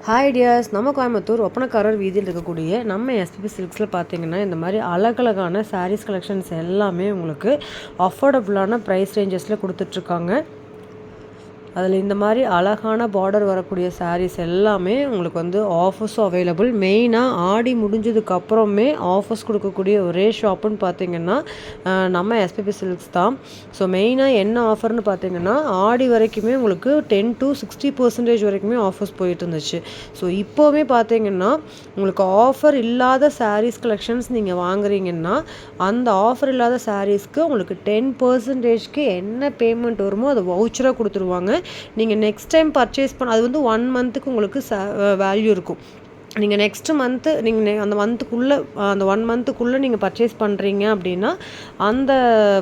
Hi tears, நம்ம கோயம்புத்தூர் ஒப்பனக்காரர் வீதியில் இருக்கக்கூடிய நம்ம எஸ்பிபி சில்க்ஸில் பார்த்தீங்கன்னா இந்த மாதிரி அழகழகான சாரீஸ் கலெக்ஷன்ஸ் எல்லாமே உங்களுக்கு அஃபோர்டபுளான ப்ரைஸ் ரேஞ்சஸில் கொடுத்துட்ருக்காங்க. அதில் இந்த மாதிரி அழகான பார்டர் வரக்கூடிய சாரீஸ் எல்லாமே உங்களுக்கு வந்து ஆஃபர்ஸும் அவைலபிள். மெயினாக ஆடி முடிஞ்சதுக்கப்புறமே ஆஃபர்ஸ் கொடுக்கக்கூடிய ஒரே ஷாப்புன்னு பார்த்தீங்கன்னா நம்ம எஸ்பிபி சில்க்ஸ் தான். ஸோ மெயினாக என்ன ஆஃபர்னு பார்த்தீங்கன்னா ஆடி வரைக்குமே உங்களுக்கு 10 to 60% வரைக்குமே ஆஃபர்ஸ் போயிட்டு இருந்துச்சு. ஸோ இப்போவே பார்த்தீங்கன்னா உங்களுக்கு ஆஃபர் இல்லாத சாரீஸ் கலெக்ஷன்ஸ் நீங்கள் வாங்குறீங்கன்னா அந்த ஆஃபர் இல்லாத சாரீஸ்க்கு உங்களுக்கு 10%க்கு என்ன பேமெண்ட் வருமோ அதை வவுச்சராக கொடுத்துருவாங்க. நீங்கள் நெக்ஸ்ட் டைம் பர்ச்சேஸ் பண்ண அது வந்து 1 மந்த்துக்கு உங்களுக்கு வேல்யூ இருக்கும். நீங்கள் நெக்ஸ்ட்டு மந்த்து நீங்கள் அந்த மந்த்துக்குள்ளே அந்த 1 மந்த்துக்குள்ளே நீங்கள் பர்ச்சேஸ் பண்ணுறீங்க அப்படின்னா அந்த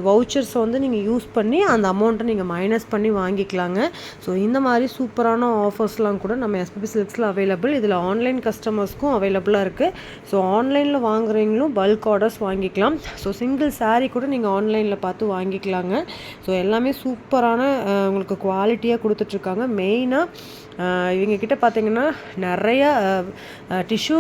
வவுச்சர்ஸை வந்து நீங்கள் யூஸ் பண்ணி அந்த அமௌண்ட்டை நீங்கள் மைனஸ் பண்ணி வாங்கிக்கலாங்க. ஸோ இந்த மாதிரி சூப்பரான ஆஃபர்ஸ்லாம் கூட நம்ம எஸ்பிபி சில்க்ஸில் அவைலபிள். இதில் ஆன்லைன் கஸ்டமர்ஸ்க்கும் அவைலபிளாக இருக்குது. ஸோ ஆன்லைனில் வாங்குறீங்களும் பல்க் ஆர்டர்ஸ் வாங்கிக்கலாம். ஸோ சிங்கிள் சாரீ கூட நீங்கள் ஆன்லைனில் பார்த்து வாங்கிக்கலாங்க. ஸோ எல்லாமே சூப்பரான உங்களுக்கு குவாலிட்டியாக கொடுத்துட்ருக்காங்க. மெயினாக இவங்கக்கிட்ட பார்த்தீங்கன்னா நிறைய டிஷ்யூ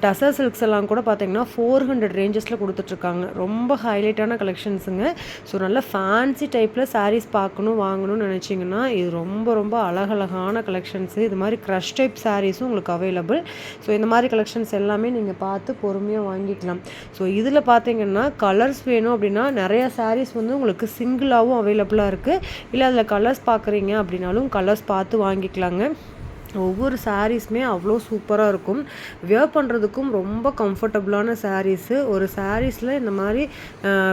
டசர் சில்க்ஸ் எல்லாம் கூட பார்த்தீங்கன்னா 400 ரேஞ்சஸில் கொடுத்துட்ருக்காங்க. ரொம்ப ஹைலைட்டான கலெக்ஷன்ஸுங்க. ஸோ நல்ல ஃபேன்சி டைப்பில் சாரீஸ் பார்க்கணும் வாங்கணும்னு நினச்சிங்கன்னா இது ரொம்ப ரொம்ப அழகழகான கலெக்ஷன்ஸு. இது மாதிரி க்ரஷ் டைப் சாரீஸும் உங்களுக்கு அவைலபிள். ஸோ இந்த மாதிரி கலெக்ஷன்ஸ் எல்லாமே நீங்கள் பார்த்து பொறுமையாக வாங்கிக்கலாம். ஸோ இதில் பார்த்தீங்கன்னா கலர்ஸ் வேணும் அப்படின்னா நிறைய சாரீஸ் வந்து உங்களுக்கு சிங்கிளாகவும் அவைலபிளாக இருக்குது. இல்லை அதில் கலர்ஸ் பார்க்குறீங்க அப்படின்னாலும் கலர்ஸ் பார்த்து வாங்கிக்கலாங்க. ஒவ்வொரு சாரீஸுமே அவ்வளோ சூப்பராக இருக்கும். வியர் பண்ணுறதுக்கும் ரொம்ப கம்ஃபர்டபுளான சாரீஸு. ஒரு சாரீஸில் இந்த மாதிரி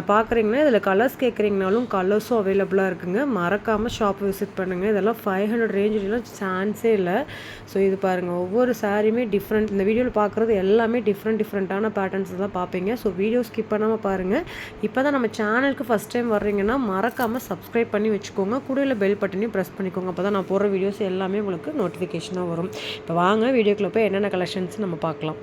பார்க்குறீங்கன்னா இதில் கலர்ஸ் கேட்குறீங்கனாலும் கலர்ஸும் அவைலபிளாக இருக்குங்க. மறக்காமல் ஷாப் விசிட் பண்ணுங்கள். இதெல்லாம் 500 ரேஞ்செலாம் சான்ஸே இல்லை. ஸோ இது பாருங்கள், ஒவ்வொரு சாரியுமே டிஃப்ரெண்ட். இந்த வீடியோவில் பார்க்குறது எல்லாமே டிஃப்ரெண்ட்டான பேட்டர்ன்ஸ் தான் பார்ப்பீங்க. ஸோ வீடியோ ஸ்கிப் பண்ணாமல் பாருங்கள். இப்போ தான் நம்ம சேனலுக்கு ஃபஸ்ட் டைம் வர்றீங்கன்னா மறக்காமல் சப்ஸ்கிரைப் பண்ணி வச்சுக்கோங்க. கூட பெல் பட்டனையும் ப்ரெஸ் பண்ணிக்கோங்க. அப்போ தான் நான் போடுற வீடியோஸ் எல்லாமே உங்களுக்கு நோட்டிஃபிகேஷன் வரும். இப்போ வாங்க வீடியோக்குள்ள போய் என்னென்ன கலெக்ஷன்ஸ் நம்ம பார்க்கலாம்.